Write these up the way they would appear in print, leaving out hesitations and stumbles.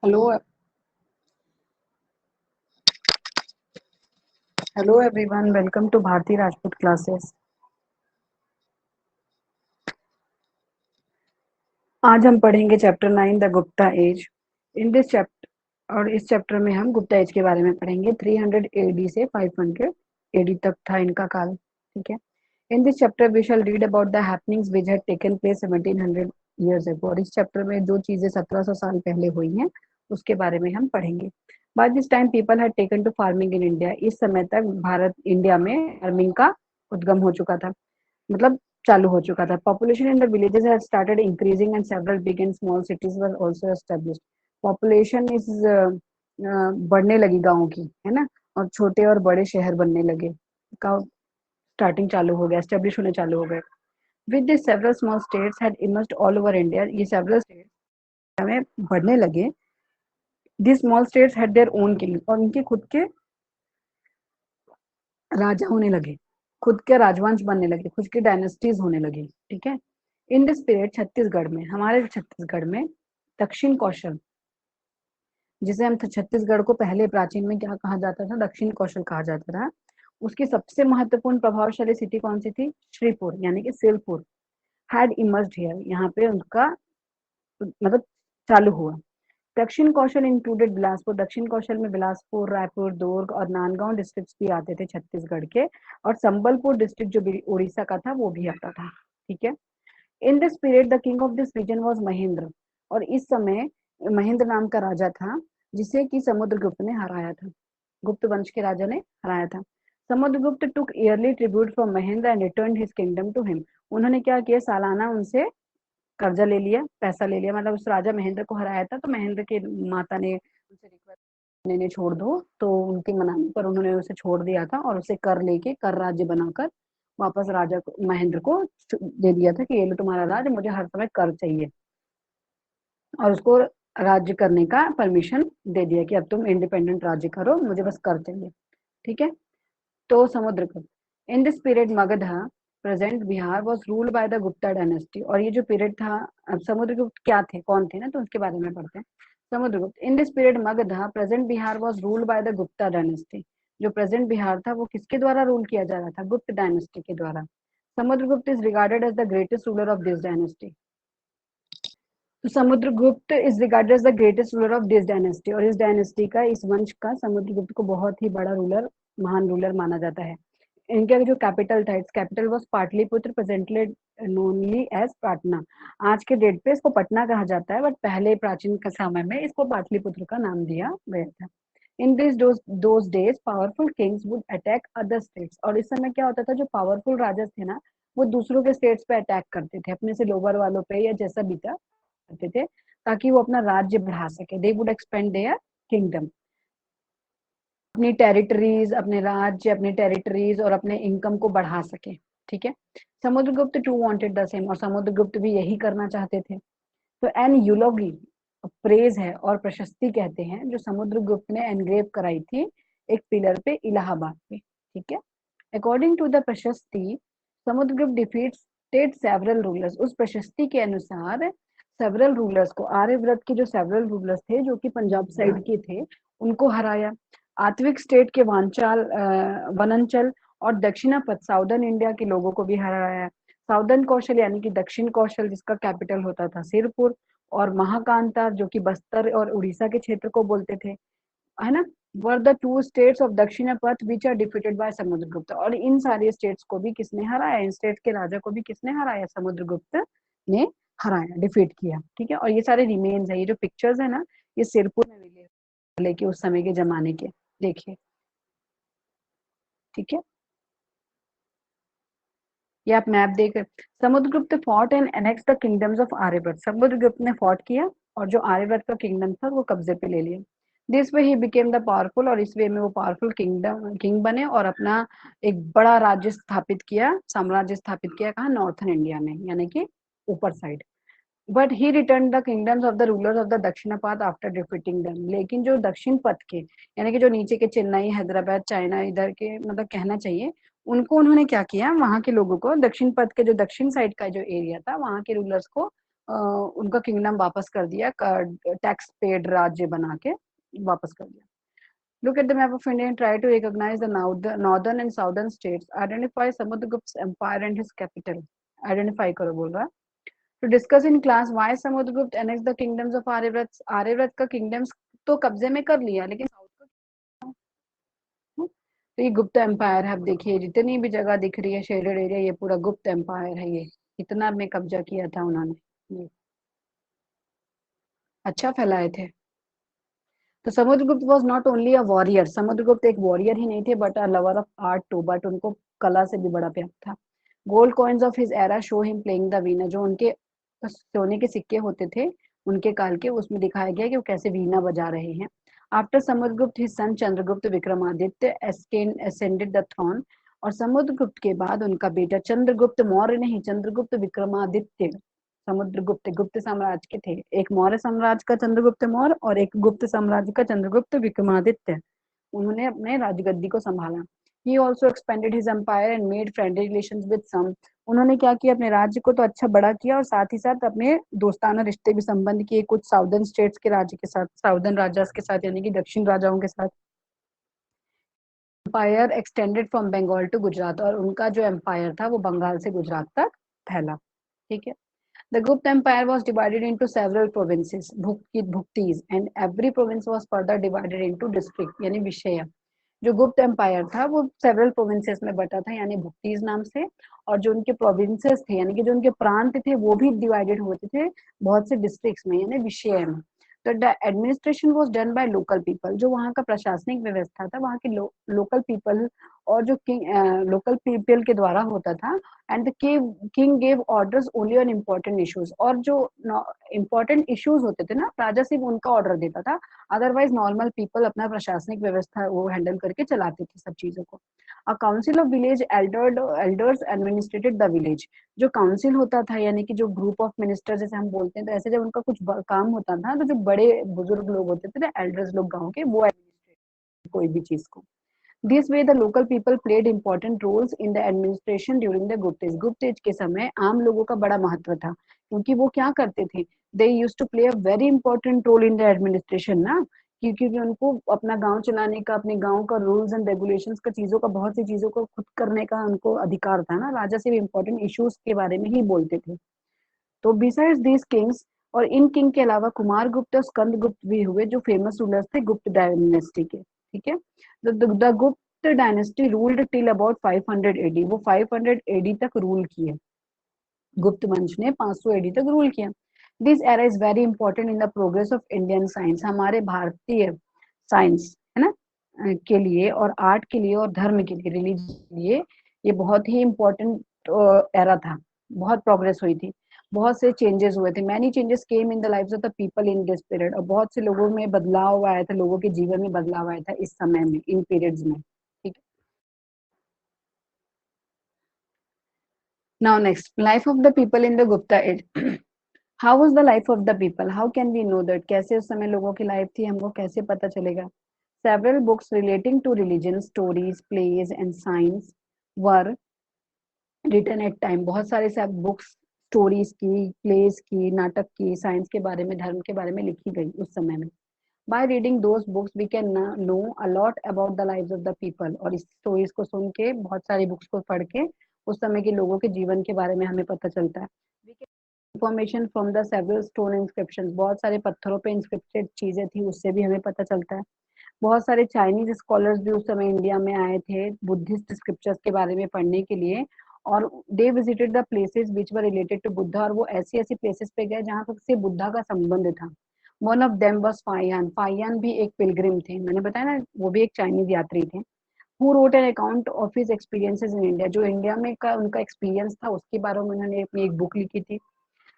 Hello, hello everyone. Welcome to Bharti Rajput classes. आज हम पढ़ेंगे chapter 9 the Gupta age. In this chapter और इस चैप्टर में हम गुप्ता एज के बारे में पढ़ेंगे। 300 एडी से 500 एडी तक था इनका काल। ठीक है। In this chapter we shall read about the happenings which had taken place 1700 years ago. और इस चैप्टर में जो चीजें 1700 साल पहले हुई हैं उसके बारे में हम पढ़ेंगे। By this time people had taken to farming in India. इस समय तक भारत इंडिया में फार्मिंग का उद्गम हो चुका था, मतलब चालू हो चुका था। Population in the villages had started increasing and several big and small cities were also established. Population is बढ़ने लगी गांवों की, है ना, और छोटे और बड़े शहर बनने लगे। का स्टार्टिंग चालू हो गया, एस्टेब्लिश होने चालू हो गए। With this several small states had emerged all over India. ये सेवरल स्टेट्स में बढ़ने लगे। This small states had their own king, और उनके खुद के राजा होने लगे, खुद के राजवंश बनने लगे, खुद की डायनेस्टीज होने लगी। ठीक है। इन दिस पीरियड छत्तीसगढ़ में, हमारे छत्तीसगढ़ में दक्षिण कौशल, जिसे हम छत्तीसगढ़ को पहले प्राचीन में क्या कहा जाता था, दक्षिण कौशल कहा जाता था। उसकी सबसे महत्वपूर्ण प्रभावशाली सिटी कौन सी थी? श्रीपुर यानी कि सिरपुर हैड इमर्ज्ड हियर। यहाँ पे उनका मतलब चालू हुआ। दक्षिण कौशल इंक्लूडेड बिलासपुर। दक्षिण कौशल में बिलासपुर, रायपुर, दुर्ग और नांदगांव डिस्ट्रिक्ट्स भी आते थे छत्तीसगढ़ के, और संबलपुर डिस्ट्रिक्ट जो उड़ीसा का था वो भी आता था। ठीक है। In this period the king of this region was Mahendra. और इस समय महेंद्र नाम का राजा था जिसे कि समुद्रगुप्त ने हराया था, गुप्त वंश के राजा ने हराया था। Samudragupta took yearly tribute from Mahendra and return his kingdom to him. उन्होंने क्या किया, सालाना उनसे कर्जा ले लिया, पैसा ले लिया। मतलब उस राजा महेंद्र को हराया था तो महेंद्र के माता ने उनसे रिक्वेस्ट, ने छोड़ दो, तो उनके मनाने पर उन्होंने उसे छोड़ दिया था और उसे कर लेके कर राज्य बनाकर वापस राजा को, महेंद्र को दे दिया था कि ये लो तुम्हारा राज्य, मुझे हर समय कर चाहिए। और उसको राज्य करने का परमिशन दे दिया कि अब तुम इंडिपेंडेंट राज्य करो, मुझे बस कर चाहिए। ठीक है। तो समुद्रगुप्त, इन this period Magadha present Bihar was ruled by the Gupta dynasty. और ये जो पीरियड था, अब समुद्रगुप्त क्या थे, कौन थे ना, तो उसके बारे में पढ़ते हैं। समुद्रगुप्त, इन this period Magadha present Bihar was ruled by the Gupta dynasty. जो प्रेजेंट बिहार था वो किसके द्वारा रूल किया जा रहा था? गुप्त डायनेस्टी के द्वारा। Samudragupta is regarded as the greatest ruler of this dynasty. तो Samudragupta is regarded as the greatest ruler of this dynasty, और इस डायनेस्टी का, इस वंश का समुद्रगुप्त को बहुत ही बड़ा रूलर, महान रूलर माना जाता है। इनका जो कैपिटल था, its capital was Pataliputra, presently known as Patna. आज के डेट पे इसको पटना कहा जाता है, बट पहले प्राचीन के समय में इसको पाटलिपुत्र का नाम दिया गया था। In this those days powerful Kings would attack other states. और इस समय क्या होता था, जो पावरफुल राजा थे ना, वो दूसरों के स्टेट्स पे अटैक करते थे, अपने से लोअर वालों पे या जैसा भी था करते थे, ताकि वो अपना राज्य बढ़ा सके। They would expand there kingdom, अपनी टेरिटरीज, अपने राज्य, अपने टेरिटरीज और अपने इनकम को बढ़ा सके। ठीक है। Samudragupta too wanted the same, और समुद्रगुप्त भी यही करना चाहते थे। तो एन यूलोगी प्रेज है और प्रशस्ति कहते हैं जो समुद्रगुप्त ने एनग्रेव कराई थी एक पिलर पे इलाहाबाद पे। ठीक है। अकॉर्डिंग टू द प्रशस्ति, समुद्रगुप्त डिफीटेड सेवरल रूलर्स। उस प्रशस्ति के अनुसार सेवरल रूलर्स को, आर्यव्रत के जो सेवरल रूलर्स थे जो कि पंजाब साइड के थे, उनको हराया। आत्विक स्टेट के वांचाल वनांचल और दक्षिणापथ साउदर्न इंडिया के लोगों को भी हराया। साउदर्न कौशल यानी कि दक्षिण कौशल, जिसका कैपिटल होता था सिरपुर, और महाकांता जो कि बस्तर और उड़ीसा के क्षेत्र को बोलते थे, है ना, were the two states of Dakshinapatha which are defeated by Samudragupta. और इन सारे स्टेट्स को भी किसने हराया? इन स्टेट्स के राजा को भी किसने हराया? समुद्रगुप्त ने हराया, डिफीट किया। ठीक है। और ये सारे रिमेन्स है, ये जो पिक्चर्स है ना, ये सिरपुर में मिले लेके उस समय के जमाने के, देखिए। ठीक है। ये आप मैप देख, Samudragupta fought and annex the kingdoms of Aryabhatta. Samudragupta ने फॉट किया और जो आर्यभट्ट का किंगडम था वो कब्जे पे ले लिया। This way he became the powerful, और इस वे में वो पावरफुल किंग बने और अपना एक बड़ा राज्य स्थापित किया, साम्राज्य स्थापित किया। कहा? नॉर्थन इंडिया में, यानी कि ऊपर side. But he return the kingdoms of the rulers of the Dakshinapatha after defeating them. लेकिन जो दक्षिण पथ के, यानी कि जो नीचे के चेन्नई, हैदराबाद, चाइना, इधर के, मतलब कहना चाहिए, उनको उन्होंने क्या किया, वहां के लोगों को, दक्षिण पथ के जो दक्षिण साइड का जो एरिया था, वहां के रूलर्स को उनका किंगडम वापस कर दिया, टैक्स पेड राज्य बना के वापस कर दिया। Look at the map of India and try to recognize the northern and southern states. Identify Samudragupta's empire and his capital. Identify करो बोल रहा है. To discuss in class why Samudragupta annexed the kingdoms of Aryavrat. Aryavrat का kingdoms तो कब्जे में कर लिया, लेकिन साउथ का तो ये गुप्त एम्पायर है। अब देखिए जितनी भी जगह दिख रही है शेडेड एरिया, ये पूरा गुप्त एम्पायर है। ये इतना में कब्जा किया था उन्होंने, ये अच्छा फैलाए थे। तो Samudragupta was not only a warrior, Samudragupta एक वॉरियर ही नहीं थे but a lover of art too, but उनको कला से भी बड़ा प्यार था। Gold coins of his era show him playing the veena, जो उनके सोने के सिक्के होते थे उनके काल के, उसमें दिखाया गया कि वो कैसे वीणा बजा रहे हैं। After Samudragupta his son Chandragupta Vikramaditya ascended the throne, और समुद्रगुप्त के बाद उनका बेटा चंद्रगुप्त मौर्य नहीं, चंद्रगुप्त विक्रमादित्य, समुद्रगुप्त गुप्त साम्राज्य के थे। एक मौर्य साम्राज्य का चंद्रगुप्त मौर्य और एक गुप्त साम्राज्य का चंद्रगुप्त विक्रमादित्य, उन्होंने अपने राजगद्दी को संभाला। He also expanded his empire and made friendly relations with some. उन्होंने क्या किया, अपने राज्य को तो अच्छा बड़ा किया और साथ ही साथ अपने दोस्ताना रिश्ते भी संबंध किए कुछ साउदर्न स्टेट्स के राज्य के साथ, साउदर्न राजास के साथ, यानी कि दक्षिण राजाओं के साथ। Empire extended from Bengal to Gujarat, और उनका जो एम्पायर था वो बंगाल से गुजरात तक फैला। ठीक है। The Gupta Empire was divided into several provinces, Bhuktis, and every province was further divided into district, यानी विषय। जो गुप्त एम्पायर था वो सेवरल प्रोविंसेस में बटा था, यानी भुक्तीज नाम से, और जो उनके प्रोविंसेस थे यानी कि जो उनके प्रांत थे वो भी डिवाइडेड होते थे बहुत से डिस्ट्रिक्ट्स में, यानी विषय में। तो the administration was done by local people, जो वहाँ का प्रशासनिक व्यवस्था था वहाँ के लोकल पीपल, और जो लोकल पीपल के द्वारा होता था। And the king gave orders only on important issues, और जो इम्पोर्टेंट इश्यूज होते थे ना, राजा सिर्फ उनका ऑर्डर देता था, अदरवाइज नॉर्मल पीपल अपना प्रशासनिक व्यवस्था वो हैंडल करके चलाते थे सब चीजों को। A council of village elders administered the village, जो काउंसिल होता था यानी कि जो ग्रुप ऑफ मिनिस्टर जैसे हम बोलते हैं, तो ऐसे जब उनका कुछ काम होता था तो जो बड़े बुजुर्ग लोग होते थे ना, एल्डर्स लोग गाँव के, वो कोई भी चीज को। This way the local people played important roles in the administration during the Gupta age, Gupta age के समय आम लोगों का बड़ा महत्व था, क्योंकि वो क्या करते थे, they use to play a very important role in the administration ना, क्योंकि उनको अपना गांव चलाने का, अपने गांव का रूल्स एंड रेगुलेशंस का, चीजों का, बहुत सी चीजों को खुद करने का उनको अधिकार था ना, राजा से भी इंपॉर्टेंट इश्यूज के बारे में ही बोलते थे। तो बिसाइड्स दीज किंग्स, और इन किंग के अलावा कुमार गुप्त और स्कंद गुप्त भी हुए, जो फेमस रूलर्स थे गुप्त डायनेस्टी के। ठीक है। The Gupta dynasty ruled till about 500 AD, वो 500 एडी तक रूल किए, गुप्त वंश ने 500 एडी तक रूल किया। This era is very important in the progress of Indian science, हमारे भारतीय साइंस है ना के लिए, और आर्ट के लिए, और धर्म के लिए, रिलीजन के लिए ये बहुत ही इम्पोर्टेंट एरा था। बहुत प्रोग्रेस हुई थी, बहुत से चेंजेस हुए थे, many changes came in the lives of the people in this period, और बहुत से लोगों में बदलाव आया था, लोगों के जीवन में बदलाव आया था इस समय में, इन पीरियड्स में। ठीक है। Now next, life of the people in the Gupta age. How was the life of the people, how can we know that, कैसे उस समय लोगों की लाइफ थी, हमको कैसे पता चलेगा। Several books relating to religion, stories, plays and science were written at time, बहुत सारे सब बुक्स स्टोरीज की, प्लेस की, नाटक की, साइंस के बारे में, धर्म के बारे में लिखी गई उस समय में। By reading those books we can know a lot about the lives of the people, और इस स्टोरीज को सुन के, बहुत सारी बुक्स को पढ़ के उस समय के लोगों के जीवन के बारे में हमें पता चलता है। Information from the several stone inscriptions, बहुत सारे पत्थरों पे इंस्क्रिप्टेड चीजें थी, उससे भी हमें पता चलता है। बहुत सारे चाइनीज स्कॉलर्स भी उस समय इंडिया में आए थे बुद्धिस्ट स्क्रिप्चर्स के बारे में पढ़ने के लिए, और they visited the places which were related to Buddha, और वो ऐसी ऐसी प्लेसेस पे गए जहाँ तक से बुद्धा का संबंध था। One of them was Fa-Hien, Fa-Hien भी एक पिलग्रिम थे, मैंने बताया ना वो भी एक चाइनीज यात्री थे। Who wrote an account of his experiences in India, जो इंडिया में का उनका एक्सपीरियंस था उसके बारे में उन्होंने अपनी एक बुक लिखी थी।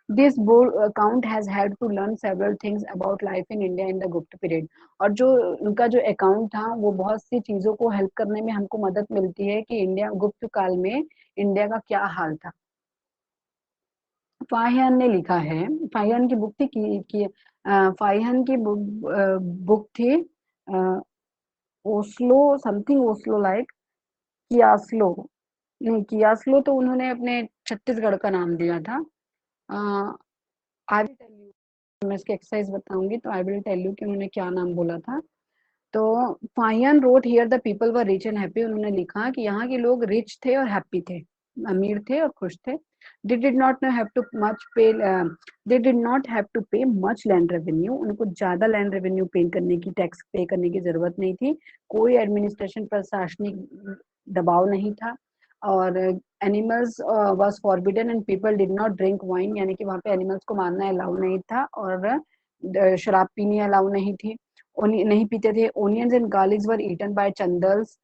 This book account has had to learn several things about life in India in the Gupta period, और जो उनका जो अकाउंट था वो बहुत सी चीजों को हेल्प करने में हमको मदद मिलती है कि इंडिया गुप्त काल में इंडिया का क्या हाल था। फाहियान ने लिखा है, फाहियान की बुक थी फाहियान की बुक थी ओस्लो समथिंग, ओस्लो लाइक कियास्लो, नहीं कियास्लो तो उन्होंने अपने छत्तीसगढ़ का नाम दिया था। आई विल टेल यू, मैं इसकी एक्सरसाइज बताऊंगी तो आई विल टेल यू कि उन्होंने क्या नाम बोला था। तो Fahien wrote here the people were rich and happy, उन्होंने लिखा कि यहाँ के लोग रिच थे और हैप्पी थे, अमीर थे और खुश थे। They did not have too much pay they did not have to pay much land revenue, उनको ज्यादा लैंड रेवेन्यू पे करने की, टैक्स पे करने की जरूरत नहीं थी। कोई एडमिनिस्ट्रेशन प्रशासनिक दबाव नहीं था। और animals was forbidden and people did not drink wine, यानी कि वहाँ पे एनिमल्स को मारना अलाउ नहीं था और शराब पीनी अलाउ नहीं थी, नहीं पीते थे। Onions and garlics were eaten by Chandals,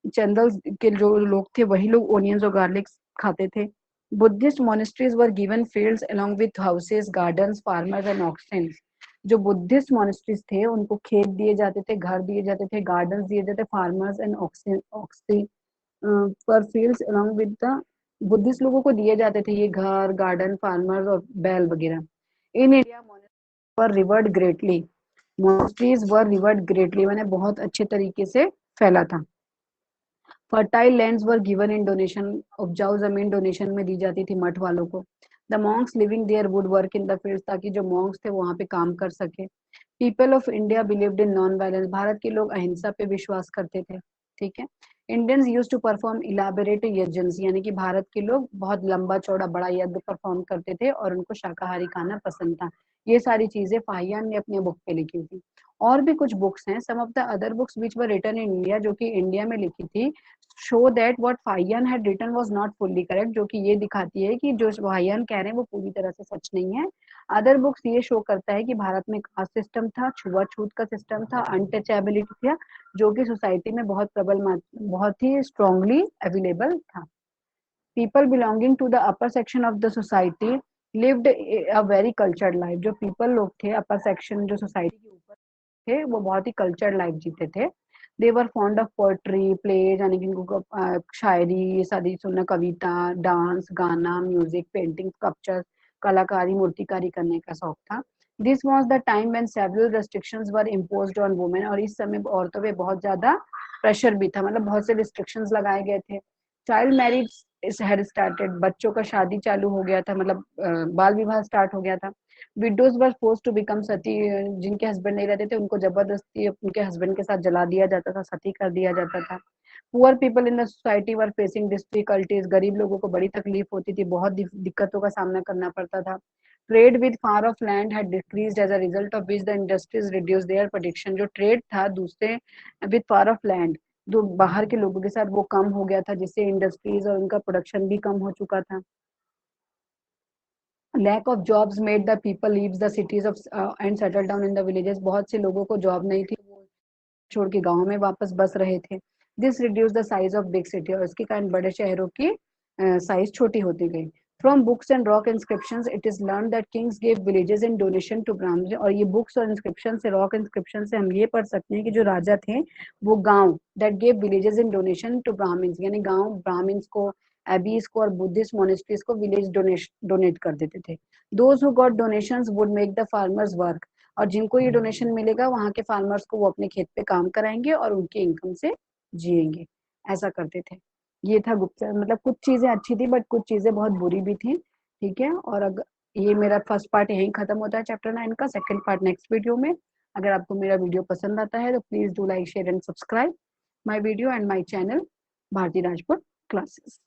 Chandals के जो लोग थे वही लोग ओनियंस और गार्लिक्स खाते थे। Buddhist monasteries were given fields along with houses, gardens, farmers and oxens, जो बुद्धिस्ट मोनेस्ट्रीज थे उनको खेत दिए जाते थे, घर दिए जाते थे, गार्डन्स दिए जाते, फार्मर्स एंड ऑक्सी पर fields along with the, Buddhist लोगों को दिए जाते थे ये घर, गार्डन, फार्मर्स और बैल वगैरह। In India were revered greatly, monasteries were revered greatly मैंने बहुत अच्छे तरीके से फैला था। Fertile lands were given in donation, उपजाऊ जमीन डोनेशन में दी जाती थी मठ वालों को। The monks living there would work in the fields, ताकि जो मॉन्क्स थे वहां पे काम कर सके। People of India believed in non violence, भारत के लोग अहिंसा पे विश्वास करते थे। ठीक है। Indians use to perform elaborate yajna, यानी कि भारत के लोग बहुत लंबा चौड़ा बड़ा यज्ञ परफॉर्म करते थे और उनको शाकाहारी खाना पसंद था। ये सारी चीजें फाहियान ने अपने बुक पे लिखी थी। और भी कुछ बुक्स हैं, some of the other books which were written in India, जो कि इंडिया में लिखी थी, show that what Fahien had written was not fully correct, जो कि ये दिखाती है कि जो फाहियान कह रहे हैं वो पूरी तरह से सच नहीं है। अदर बुक्स ये शो करता है कि भारत में कास्ट सिस्टम था, छुआछूत का सिस्टम था, अनटचेबिलिटी था, जो कि सोसाइटी में बहुत प्रबल बहुत ही स्ट्रांगली अवेलेबल था। People belonging to the upper section of the society lived a very cultured life, जो पीपल लोग थे अपर सेक्शन जो सोसाइटी के ऊपर थे वो बहुत ही कल्चर्ड लाइफ जीते थे। दे वर फॉन्ड ऑफ पोएट्री, प्लेज, यानी कि इनको शायरी, ये सारी सुनना, कविता, डांस, गाना, म्यूजिक, पेंटिंग, स्कल्पचर, कलाकारी, मूर्तिकारी करने का शौक था। This was the time when several restrictions were imposed on women, और इस समय औरतों पे बहुत ज्यादा प्रेशर भी था, मतलब बहुत से रिस्ट्रिक्शंस लगाए गए थे। चाइल्ड मैरिज हैड स्टार्टेड, बच्चों का शादी चालू हो गया था, मतलब बाल विवाह स्टार्ट हो गया था। Widows were force to become sati, जिनके हस्बैंड नहीं रहते थे उनको जबरदस्ती उनके हस्बैंड के साथ जला दिया जाता था, सती कर दिया जाता था। Poor people in the society were facing difficulties, गरीब लोगों को बड़ी तकलीफ होती थी, बहुत दिक्कतों का सामना करना पड़ता था। Trade with far off land had decreased as a result of which the industries reduce their production, जो ट्रेड था दूसरे विद फार ऑफ लैंड, जो बाहर के लोगों के साथ वो कम हो गया था, जिससे इंडस्ट्रीज और उनका प्रोडक्शन भी कम हो चुका था। Lack of jobs made the people leaves the cities of and settle down in the villages, बहुत से लोगों को जॉब नहीं थी, वो छोड़ के गाँव में वापस बस रहे थे। This reduce the size of big city, और इसके कारण बड़े शहरों की साइज छोटी होती गई। From books and rock inscriptions it is learn that kings give villages in donation to Brahmin, और ये बुक्स और इंस्क्रिप्शन से, रॉक इंस्क्रिप्शन से हम ये पढ़ सकते हैं कि जो राजा थे वो गांव, that give villages in donation to Brahmins, यानी गांव ब्राह्मण्स को, एबीज को और बुद्धिस्ट मोनेस्ट्रीज को विलेज डोनेट कर देते थे। Those who got donations would make the farmers work, और जिनको ये डोनेशन मिलेगा वहां के फार्मर्स को वो अपने खेत पे काम कराएंगे और उनकी इनकम से जिएंगे, ऐसा करते थे। ये था गुप्तचर, मतलब कुछ चीजें अच्छी थी बट कुछ चीजें बहुत बुरी भी थी। ठीक है। और अगर ये मेरा फर्स्ट पार्ट यहीं खत्म होता है चैप्टर 9 का, सेकंड पार्ट नेक्स्ट वीडियो में। अगर आपको मेरा वीडियो पसंद आता है तो please do like, share and subscribe my video and my channel Bharti Rajput classes.